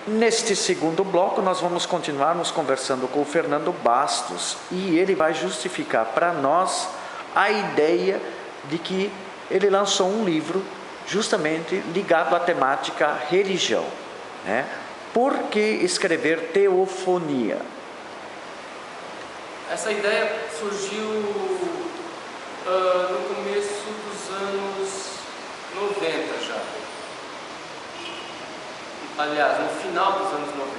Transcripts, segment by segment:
Neste segundo bloco, nós vamos continuarmos conversando com o Fernando Bastos e ele vai justificar para nós a ideia de que ele lançou um livro justamente ligado à temática religião, né? Por que escrever Teofonia? Essa ideia surgiu no começo dos anos 90 já. Aliás, no final dos anos 90.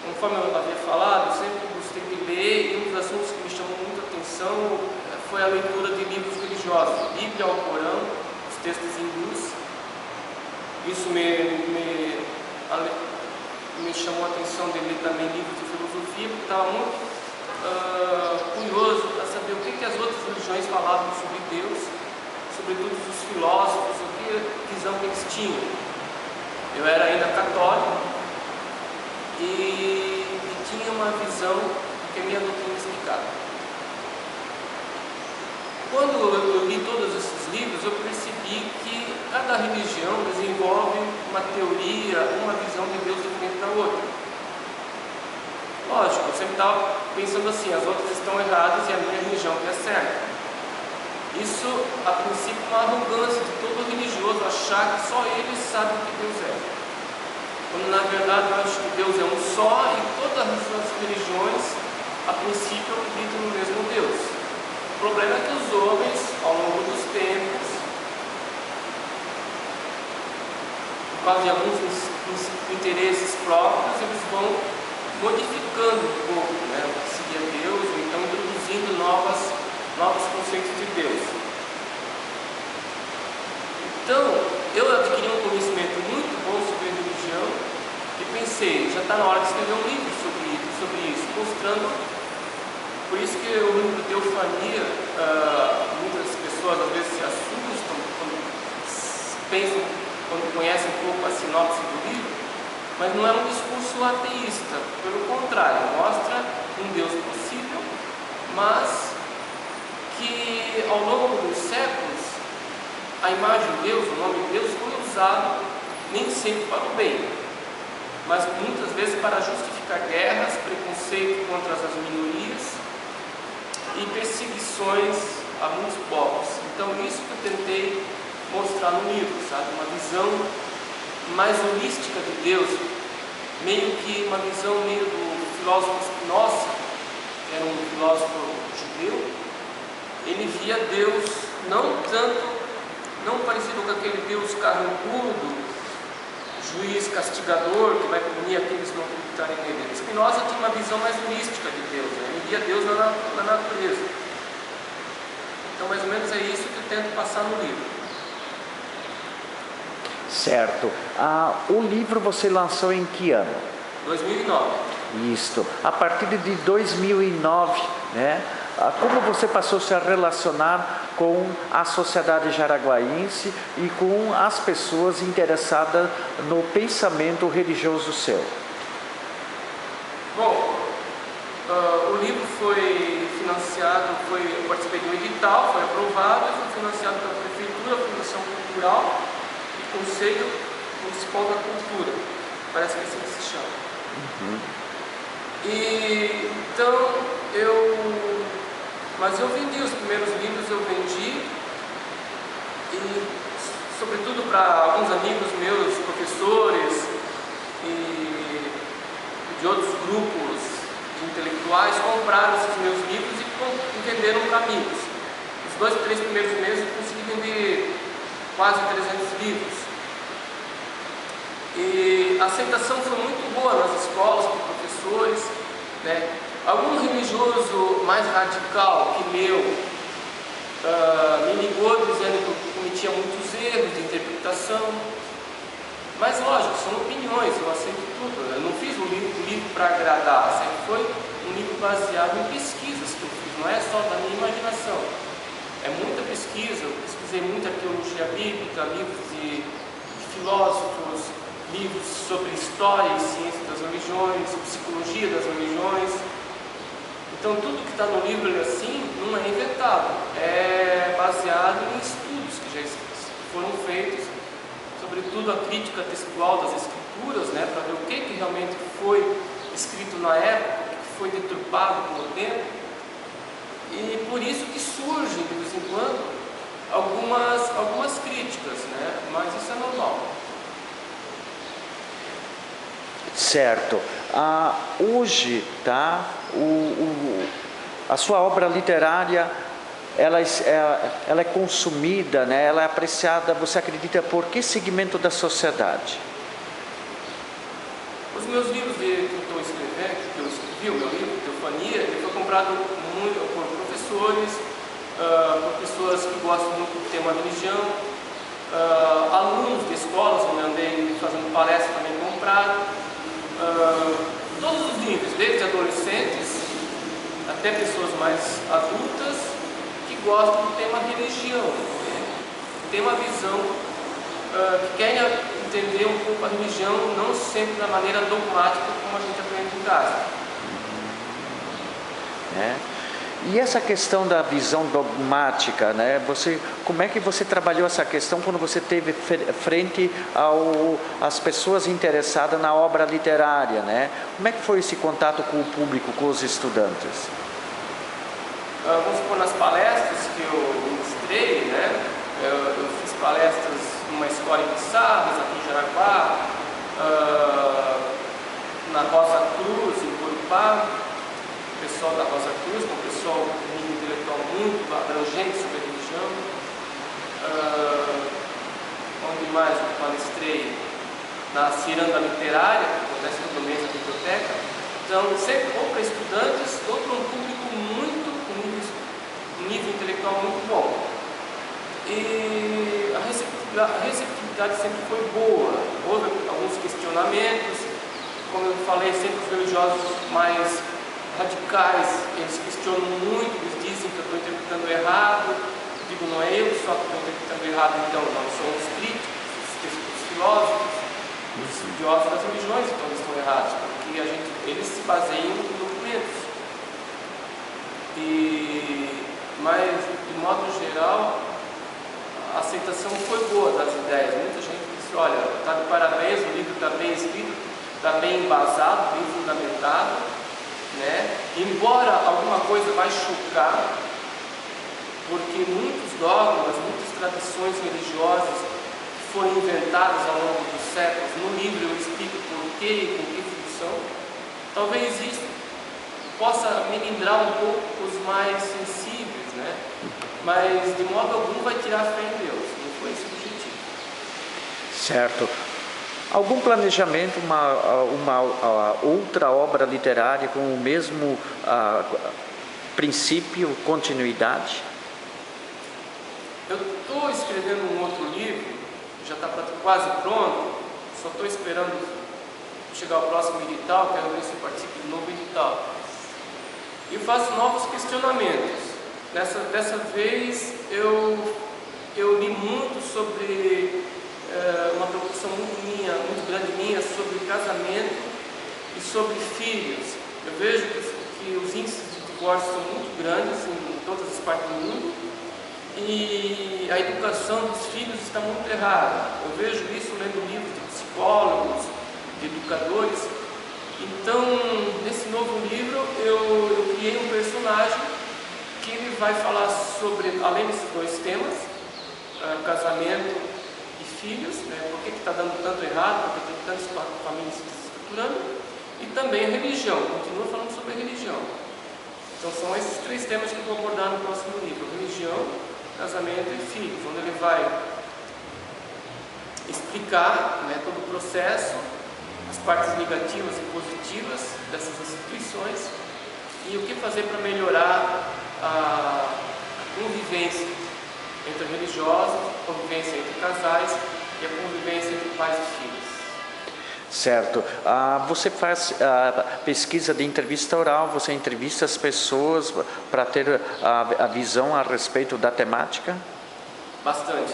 Conforme eu havia falado, eu sempre gostei de ler e um dos assuntos que me chamou muita atenção foi a leitura de livros religiosos, Bíblia, Alcorão, os textos hindus. Isso me chamou a atenção de ler também livros de filosofia, porque estava muito curioso para saber o que as outras religiões falavam sobre Deus, sobretudo os filósofos, que visão que eles tinham. Eu era ainda católico e tinha uma visão que a minha doutrina explicava. Quando eu li todos esses livros, eu percebi que cada religião desenvolve uma teoria, uma visão de Deus diferente da outra. Lógico, eu sempre estava pensando assim, as outras estão erradas e a minha religião que é certa. Isso, a princípio, é uma arrogância de todo religioso achar que só ele sabe o que Deus é. Quando, na verdade, eu acho que Deus é um só e todas as religiões, a princípio, acreditam no mesmo Deus. O problema é que os homens, ao longo dos tempos, por causa de alguns interesses próprios, eles vão modificando um pouco, né, o que seria Deus, ou então introduzindo novos conceitos de Deus. Então, eu adquiri um conhecimento muito bom sobre a religião e pensei, já está na hora de escrever um livro sobre isso, mostrando. Por isso que o livro de Teofania, muitas pessoas às vezes se assustam quando conhecem um pouco a sinopse do livro, mas não é um discurso ateísta, pelo contrário, mostra um Deus possível, mas que ao longo dos séculos a imagem de Deus, o nome de Deus foi usado nem sempre para o bem, mas muitas vezes para justificar guerras, preconceito contra as minorias e perseguições a muitos povos. Então isso que eu tentei mostrar no livro, sabe? Uma visão mais holística de Deus, meio que uma visão meio do filósofo Spinoza, que era um filósofo judeu. Ele via Deus não parecido com aquele Deus carrancudo, juiz castigador, que vai punir aqueles que não acreditarem nele. Spinoza tinha uma visão mais holística de Deus, né? Ele via Deus na natureza. Então, mais ou menos é isso que eu tento passar no livro. Certo. O livro você lançou em que ano? 2009. Isto. A partir de 2009, né? Como você passou a se relacionar com a sociedade jaraguaense e com as pessoas interessadas no pensamento religioso seu? Bom, o livro foi financiado, eu participei de um edital, foi aprovado e foi financiado pela Prefeitura, Fundação Cultural e Conselho Municipal da Cultura. Parece que é assim que se chama. Uhum. E então mas eu vendi os primeiros livros, e sobretudo para alguns amigos meus, professores e de outros grupos de intelectuais, compraram esses meus livros e venderam para amigos. Os 2 ou 3 primeiros meses eu consegui vender quase 300 livros. E a aceitação foi muito boa nas escolas, com professores, né? Algum religioso mais radical que meu me ligou dizendo que eu cometia muitos erros de interpretação, mas lógico, são opiniões, eu aceito tudo. Eu não fiz um livro para agradar, sempre foi um livro baseado em pesquisas que eu fiz, não é só da minha imaginação, é muita pesquisa. Eu pesquisei muita arqueologia bíblica, livros de filósofos, livros sobre história e ciência das religiões, psicologia das religiões. Então tudo que está no livro assim não é inventado, é baseado em estudos que já foram feitos, sobretudo a crítica textual das escrituras, né, para ver que realmente foi escrito na época, que foi deturpado com o tempo, e por isso que surgem de vez em quando algumas críticas, né? Mas isso é normal. Certo. Hoje, tá, a sua obra literária, ela é consumida, né? Ela é apreciada, você acredita, por que segmento da sociedade? Os meus livros que eu estou escrevendo, que eu escrevi, o meu livro, Teofania, ele foi comprado muito por professores, por pessoas que gostam muito do tema religião, alunos de escolas, onde eu andei fazendo palestra também compraram, todos os níveis, desde adolescentes até pessoas mais adultas que gostam do tema religião, tem uma visão que querem entender um pouco a religião, não sempre da maneira dogmática como a gente aprende em casa. E essa questão da visão dogmática, né? Como é que você trabalhou essa questão quando você teve frente às pessoas interessadas na obra literária, né? Como é que foi esse contato com o público, com os estudantes? Vamos supor, nas palestras que eu ministrei, né? Eu fiz palestras numa escola em Pissarras, aqui em Jaraguá, na Rosa Cruz, em Corupá. O pessoal da Rosa Cruz, com o pessoal com nível intelectual muito abrangente sobre a religião. Onde mais eu palestrei? Na ciranda literária, que acontece todo mês na biblioteca. Então, sempre ou para estudantes ou para um público com um nível intelectual muito bom. E a receptividade sempre foi boa. Houve alguns questionamentos, como eu falei, sempre os religiosos mais radicais, eles questionam muito, eles dizem que eu estou interpretando errado. Digo, não é eu só que estou interpretando errado, então não, são os críticos, os filósofos, os estudiosos das religiões, então eles estão errados, porque eles se baseiam em documentos. Mas, de modo geral, a aceitação foi boa das ideias. Muita gente disse, olha, está de parabéns, o livro está bem escrito, está bem embasado, bem fundamentado, né? Embora alguma coisa vai chocar, porque muitos dogmas, muitas tradições religiosas foram inventadas ao longo dos séculos. No livro eu explico por quê e com que função. Talvez isso possa melindrar um pouco os mais sensíveis, né? Mas de modo algum vai tirar a fé em Deus, não foi esse o objetivo. Certo. Algum planejamento, uma outra obra literária com o mesmo princípio, continuidade? Eu estou escrevendo um outro livro, já está quase pronto, só estou esperando chegar ao próximo edital, quero ver se eu participo do novo edital. E faço novos questionamentos. Dessa vez eu li muito sobre uma preocupação muito grande minha sobre casamento e sobre filhos. Eu vejo que os índices de divórcio são muito grandes em todas as partes do mundo e a educação dos filhos está muito errada. Eu vejo isso lendo livros de psicólogos, de educadores. Então, nesse novo livro, eu criei um personagem que ele vai falar sobre, além desses dois temas, casamento e filhos, né, por que está dando tanto errado, porque tem tantas famílias se desestruturando, e também a religião, continua falando sobre a religião. Então são esses três temas que eu vou abordar no próximo livro: religião, casamento e filhos, onde ele vai explicar, né, todo o processo, as partes negativas e positivas dessas instituições e o que fazer para melhorar a convivência entre religiosos, a convivência entre casais e a convivência entre pais e filhos. Certo. Você faz pesquisa de entrevista oral, você entrevista as pessoas para ter a visão a respeito da temática? Bastante.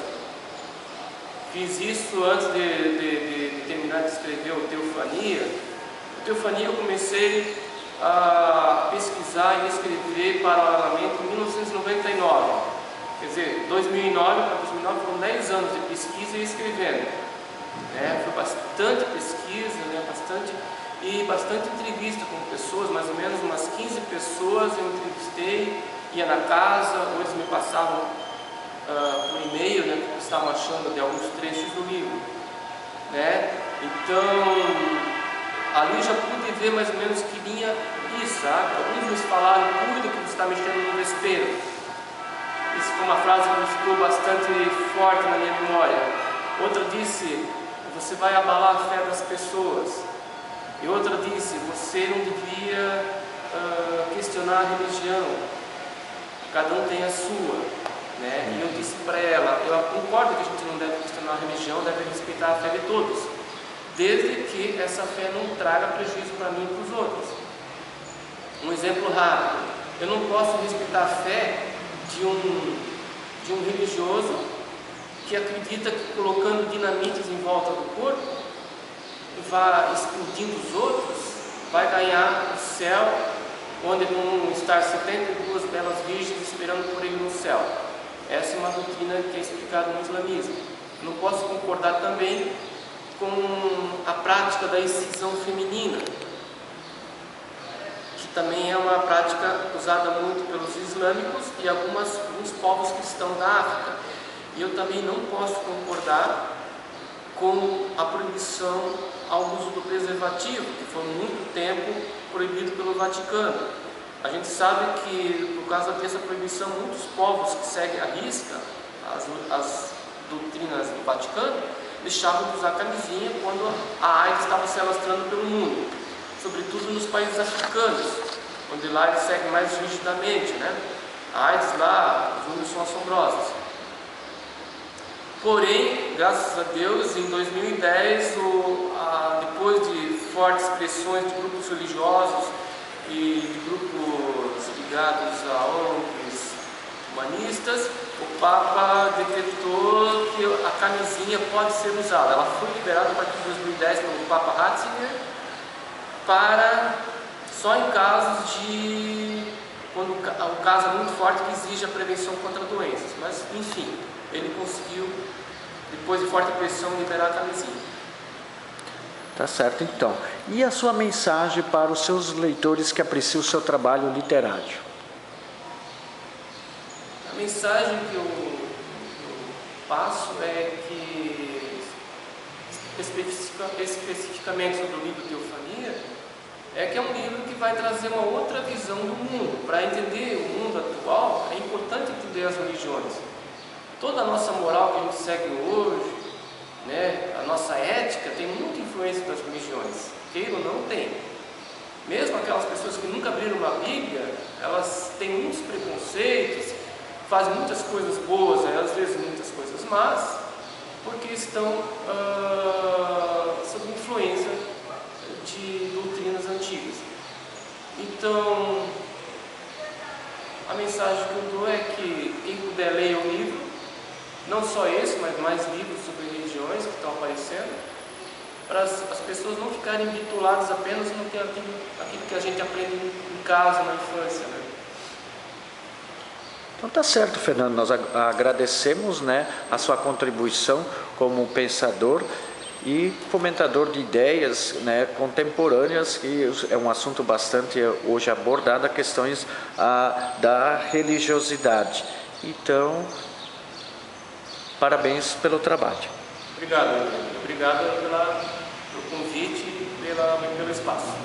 Fiz isso antes de terminar de escrever o Teofania. O Teofania eu comecei a pesquisar e escrever paralelamente em 1999. Quer dizer, 2009 para 2009 foram 10 anos de pesquisa e escrevendo. né? Foi bastante pesquisa, né? Bastante entrevista com pessoas, mais ou menos umas 15 pessoas eu entrevistei, ia na casa, ou eles me passavam por e-mail, né, que estavam achando de alguns trechos do livro, né? Então, ali já pude ver mais ou menos que vinha isso, sabe? Alguns me falaram, cuida que você está mexendo no vespeiro. Isso foi uma frase que me ficou bastante forte na minha memória. Outra disse, você vai abalar a fé das pessoas. E outra disse, você não devia questionar a religião, cada um tem a sua, né? E eu disse para ela, eu concordo que a gente não deve questionar a religião, deve respeitar a fé de todos, desde que essa fé não traga prejuízo para mim e para os outros. Um exemplo rápido, eu não posso respeitar a fé de um religioso que acredita que colocando dinamites em volta do corpo, vai explodindo os outros, vai ganhar o céu, onde vão estar 72 belas virgens esperando por ele no céu. Essa é uma doutrina que é explicada no islamismo. Eu não posso concordar também com a prática da excisão feminina, que também é uma prática usada muito pelos islâmicos e alguns povos cristãos da África. E eu também não posso concordar com a proibição ao uso do preservativo, que foi muito tempo proibido pelo Vaticano. A gente sabe que, por causa dessa proibição, muitos povos que seguem à risca as doutrinas do Vaticano deixavam de usar camisinha quando a AIDS estava se alastrando pelo mundo, sobretudo nos países africanos, onde lá eles seguem mais rigidamente, né? A AIDS lá, os números são assombrosos. Porém, graças a Deus, em 2010, depois de fortes pressões de grupos religiosos e de grupos ligados a ONGs humanistas, o Papa decretou que a camisinha pode ser usada. Ela foi liberada a partir de 2010 pelo Papa Ratzinger só em casos quando o caso é muito forte que exige a prevenção contra doenças. Mas, enfim, ele conseguiu, depois de forte pressão, liberar a camisinha. Tá certo, então. E a sua mensagem para os seus leitores que apreciam o seu trabalho literário? A mensagem que eu passo é que, especificamente sobre o livro Teofania, é que é um livro que vai trazer uma outra visão do mundo. Para entender o mundo atual, é importante entender as religiões. Toda a nossa moral que a gente segue hoje, né, a nossa ética, tem muita influência das religiões. Queira ou não, tem. Mesmo aquelas pessoas que nunca abriram uma Bíblia, elas têm muitos preconceitos, fazem muitas coisas boas, às vezes muitas coisas más, porque estão sob influência de doutrinas antigas. Então, a mensagem que eu dou é que quem puder ler o livro, não só esse, mas mais livros sobre religiões que estão aparecendo, para as pessoas não ficarem bituladas apenas no aquilo que a gente aprende em casa, na infância, né? Então tá certo, Fernando, nós agradecemos, né, a sua contribuição como pensador e fomentador de ideias, né, contemporâneas, que é um assunto bastante hoje abordado, questões da religiosidade. Então, parabéns pelo trabalho. Obrigado, obrigado pelo convite e pelo espaço.